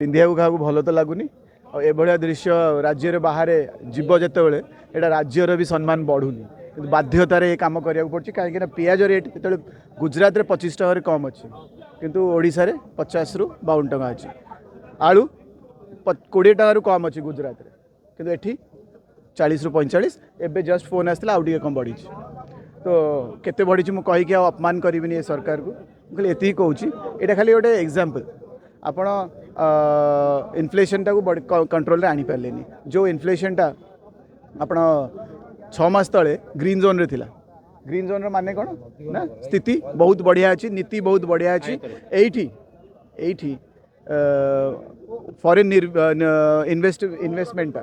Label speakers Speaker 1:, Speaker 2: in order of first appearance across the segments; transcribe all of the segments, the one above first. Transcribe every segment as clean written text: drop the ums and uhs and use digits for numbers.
Speaker 1: पिंधिया क्या भल तो लगुनि एभलिया दृश्य राज्य बाहर जीव जिते यहाँ राज्यर भी सम्मान बढ़ुनि कि बाध्यतार ये कम करा पड़े कहीं पियाज रेट जो गुजरात में 25 टकर कम अच्छे किंतु ओडिशा रे 50 रु 52 टका अच्छी आलू 20 टकर कम अच्छी गुजरात में किंतु एठी 40 रु 45 एबे जस्ट फोन आसला आउ कम बढ़ी तो केते बढ़ी मुझे कहीकि अपमान करी ये सरकार को कहली एति कहूँ यहाँ खाली गोटे एग्जाम्पल आपण इनफ्लेशन टाक कंट्रोल आनी पारे जो इनफ्लेशन टा आपण 6 मास तले ग्रीन जोन रे थिला ग्रीन जोन रे माने कौन ना स्थिति बहुत बढ़िया अच्छी नीति बहुत बढ़िया अच्छी एठी फॉरेन इन्वेस्टमेंट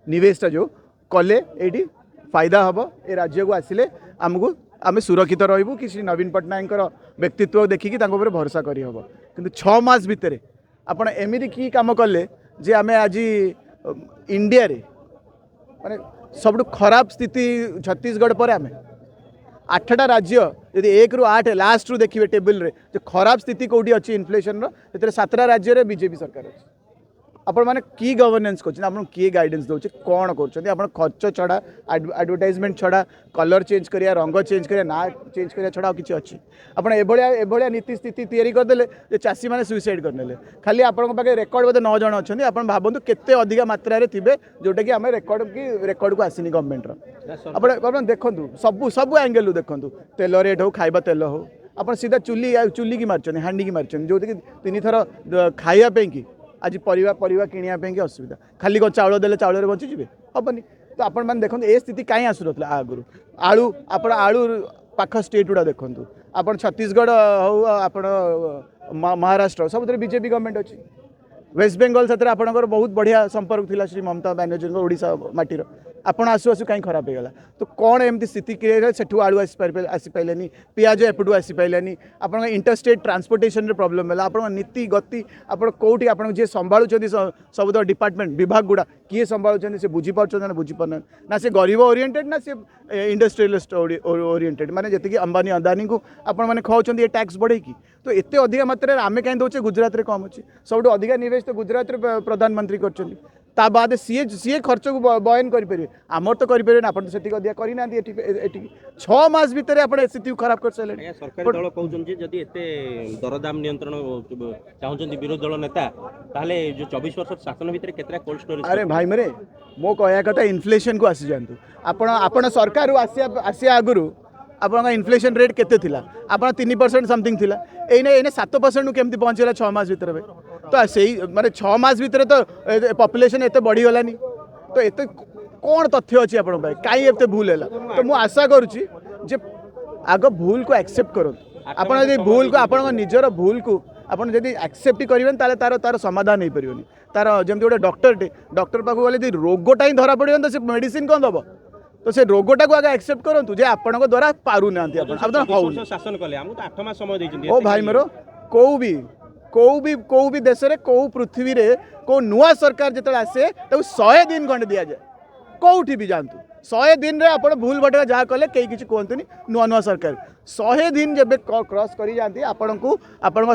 Speaker 1: निवेश जो कले ये फायदा हम ए राज्य को आसिले आमको आम सुरक्षित रही कि नवीन पट्टनायक व्यक्तित्व देखिकी भरोसा करहब कि 6 मास भितर आपण एमती की काम कले जे आम आज इंडिया रे माने सब खराब स्थिति छत्तीसगढ़ पर आम 8टा राज्य यदि 1 रु 8 लास्ट रु देखिए टेबल रे जो खराब स्थिति कौटी अच्छी इनफ्लेशन रो 7टा राज्य रे बीजेपी सरकार अच्छी आपण मैंने की गवर्नेंस कर किए गाइडेंस दौर कौन कर खर्च छड़ा एडवर्टाइजमेंट छड़ा कलर चेंज करिया रंग चेंज करिया ना चेंज करिया छड़ा किसी अच्छी आपण एभलिया नीति स्थिति तैयारी करदेले जे चाषी मैंने सुइसाइड करने खाली आपण पाखे रेकर्ड बोधे 9 जन अच्छा आप भावतु केते अधिक मात्रा थे जोटा कि आम रेकर्ड को आसनी गवर्नमेंट आप देखूँ सब एंगेल देखूँ तेल रेट हो खाइबा तेल हो आप सीधा चुली की मार्च हांडी की मार्च जो कि 3 थर खाइबा कि आज परिवा किणापी असुविधा खाली कौन चाउल देले चाउल बंचीजे हेनी तो आपण मैंने देखो ये स्थिति कहीं आसू ना आगु आलू आप आलू पाख स्टेट गुड़ा देखूँ आप छत्तीसगढ़ हो आप महाराष्ट्र सब बीजेपी गवर्नमेंट अच्छी वेस्ट बेंगल से आपंकर बहुत बढ़िया संपर्क थी श्री ममता बनर्जी ओडिशा माटीर आपण आसु आसु कहीं खराब होगा तो कौन एमती स्थिति से आलू आसी पाइलानी पियाज एपटू आसी पाइलानी आप इंटरस्टेट ट्रांसपोर्टेशन रे प्रॉब्लम है आप नीति गति आप कौटी आप जी संभालुं सब डिपार्टमेंट विभाग गुड़ा किए संभालुं से बुझीपार ना बुझीपार ना से गरीब ओरिएंटेड ना से इंडस्ट्रियलिस्ट ओरिएंटेड माने जी अंबानी अदानी को आपण मैंने खाऊँ ये टैक्स बढ़े तो एत अधिक मात्रा आम कहीं दौचे गुजरात में कम अच्छी सब अधिक निवेश तो गुजरात में प्रधानमंत्री कर बाद सी खर्च को बयन करें आमर तो करें आप से अधिक करना 6 मास भितर आप स्थिति खराब कर सारे
Speaker 2: सरकारी दल कहते दरदाम नियंत्रण चाहते विरोधी दल नेता ताले जो 24 वर्ष शासन भितर केतरा कोल्ड स्टोरेज
Speaker 1: अरे भाई मेरे मो कहया कथा इनफ्लेशन को आसी जातु आपण सरकार आसिया आगु आप इनफ्लेशन रेट केते थिला आप 3% समथिंग थिला एने 7% केमती पहुँचेगा 6 मास भितर तो सही माने 6 मास भितर तो पॉपुलेशन एते बढ़ी गलानी तो एते कौन तथ्य अच्छी आप कहीं एते भूल है तो मुझे आशा करुच्ची जे आग भूल को एक्सेप्ट करो आप भूल को आप निजर भूल को आपड़ जब एक्सेप्ट करेंगे तार तार समाधान हो पारे तार जमी गोटे डॉक्टर पाक गले रोगटा ही धरा पड़े तो मेडिसिन कौन दब तो से रोगटा को आगे एक्सेप्ट करूँ जे आपण द्वारा पारू ना
Speaker 2: शासन कले हमको तो 8 मास समय देछन
Speaker 1: ओ भाई मेरो को भी देश रे को पृथ्वी रे को नुआ सरकार जिते आसे तो 100 दिन खंडे दि जाए कौटी भी जानतु 100 दिन रे आपण भूल भटका जहाँ कले कई किसी कहतुनि नुआ सरकार 100 दिन जब क्रॉस करी जाती आपण को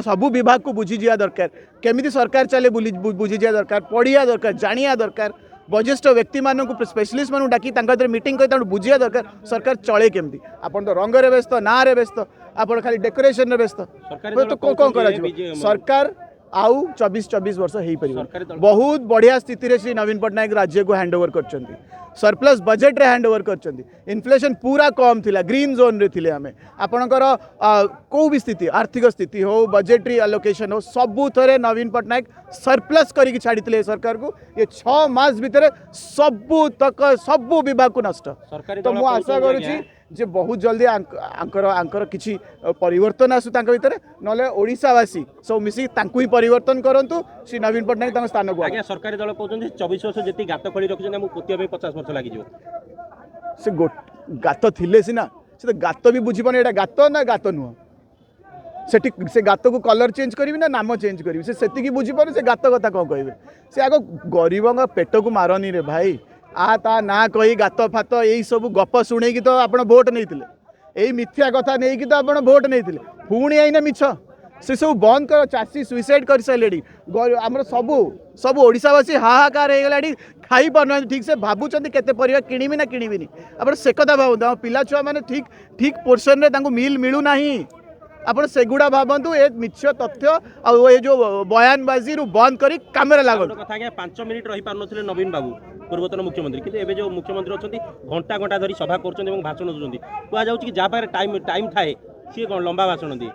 Speaker 1: सबू विभाग को बुझी जा दरकार केमिति सरकार चले बुझी जा दरकार पढ़िया दरकार जानिया दरकार वरिष्ठ व्यक्ति मानक स्पेशलिस्ट मानक डाकी मीटिंग कर बुझिया दरकार सरकार चले केमती आपन तो रंग रे व्यस्त ना रे व्यस्त आप खाली डेकोरेशन रे व्यस्त तो कौन कर सरकार आउ 24 वर्ष हो पार बहुत बढ़िया स्थिति रे श्री नवीन पट्टनायक राज्य को हैंडओवर कर सरप्लस बजेट रे हैंडओवर कर इनफ्लेशन पूरा कम थिला ग्रीन जोन रे थिले आमे आपणकर को भी स्थिति आर्थिक स्थिति हो बजेटरी एलोकेशन हो सबू थरे नवीन पट्टनायक सरप्लस करिक छाड़ी सरकार को ये 6 मास भितर सबू विभाग को नष्ट तो मुझे आशा करुच्ची जे बहुत जल्दी आंकर किसी परिवर्तन आसू भितर ना ओडिशावासी सब मिसी ही परिवर्तन करंतु श्री नवीन पट्टनायक स्थान को
Speaker 2: आज्ञा सरकारी दल कहते 24 वर्ष जी गात खोली रखिए पोतिया 50 वर्ष लगे
Speaker 1: से गात थिले सीना से तो गात भी बुझीपाने एटा गात ना गात नुह से गात को कलर चेंज करी ना नाम चेंज करी से बुझीपारे से गात कथा कौन कहे से आग गरीब पेट को मारनी रे भाई आ ता ना कही गात फात यही सब गप शुणे तो आप भोट नहीं यही मिथ्या कथा नहीं तो आप भोट नहीं पुणी आईना मिछ से सब बंद कर चाषी सुइसाइड कर सारे आम सबू सब ओडावासी हाहाकार हो गला खाई पार ठीक से भावुं केते परिवा किणवी ना किणवीनी आप से कथा भावतु आम पिला छुआ मैंने ठीक ठीक पोर्सन रे मिल मिलूना आपण सेगुड़ा भावतु ए मिछ तथ्य आ ये जो बयानबाजी बंद करी कामेरा लागल
Speaker 2: कथा आज्ञा 5 मिनिट रही पार नवीन बाबू पूर्वतन मुख्यमंत्री किंतु एबे जो मुख्यमंत्री अच्छी घंटा घंटा धरी सभा कर भाषण दूसरी कहुँ कि जहाँ पाखे टाइम टाइम थाए सी कौन लंबा भाषण दिए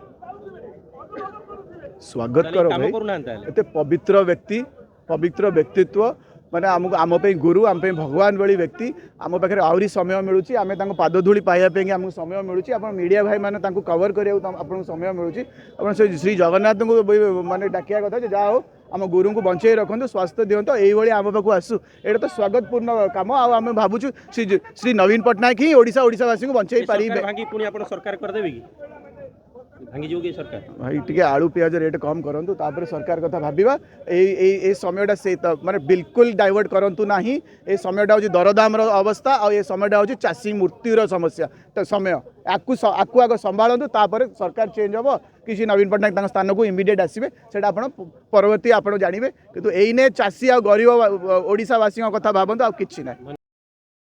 Speaker 1: स्वागत करो
Speaker 2: काम
Speaker 1: भाई
Speaker 2: करूना
Speaker 1: एते पवित्र व्यक्ति पवित्र व्यक्तित्व माने आमको आम गुरु आम भगवान भली व्यक्ति आम पाखे आहरी समय मिलूँ आम पादधूली पाइबापी आमको समय मिलूँ आप मीडिया भाई मैंने कवर करने समय मिलूँ से श्री जगन्नाथ को माने डाकिया कथा जहाँ हो आम गुरु को बंचे रखु स्वास्थ्य दिंत यही आम पाक आसू ये तो स्वागतपूर्ण कम आम भावुँ श्री नवीन पट्टनायक ही ओडावासी को बंचे पारे
Speaker 2: भांगी पुणी आप सरकार करदेवे कि भांगी जो कि सरकार
Speaker 1: भाई टिके आलू पियाज रेट कम करंतु तापर सरकार कथा भाबिबा ए समयटा से माने बिल्कुल डाइवर्ट करंतु नाही ए समयटा होची दरदाम रो अवस्था और ए समयटा होची चासी मृत्युर समस्या तो समय आकु आग संभालंतु तापर सरकार चेंज हबो किसी नवीन पट्टनायक तांग स्थान को इमिडिएट आसीबे सेटा आपण परवर्ती आपण जानिबे किंतु एइने चासी आ गरीब ओडिसा वासी कथा भाबंतु आ किछि नाही।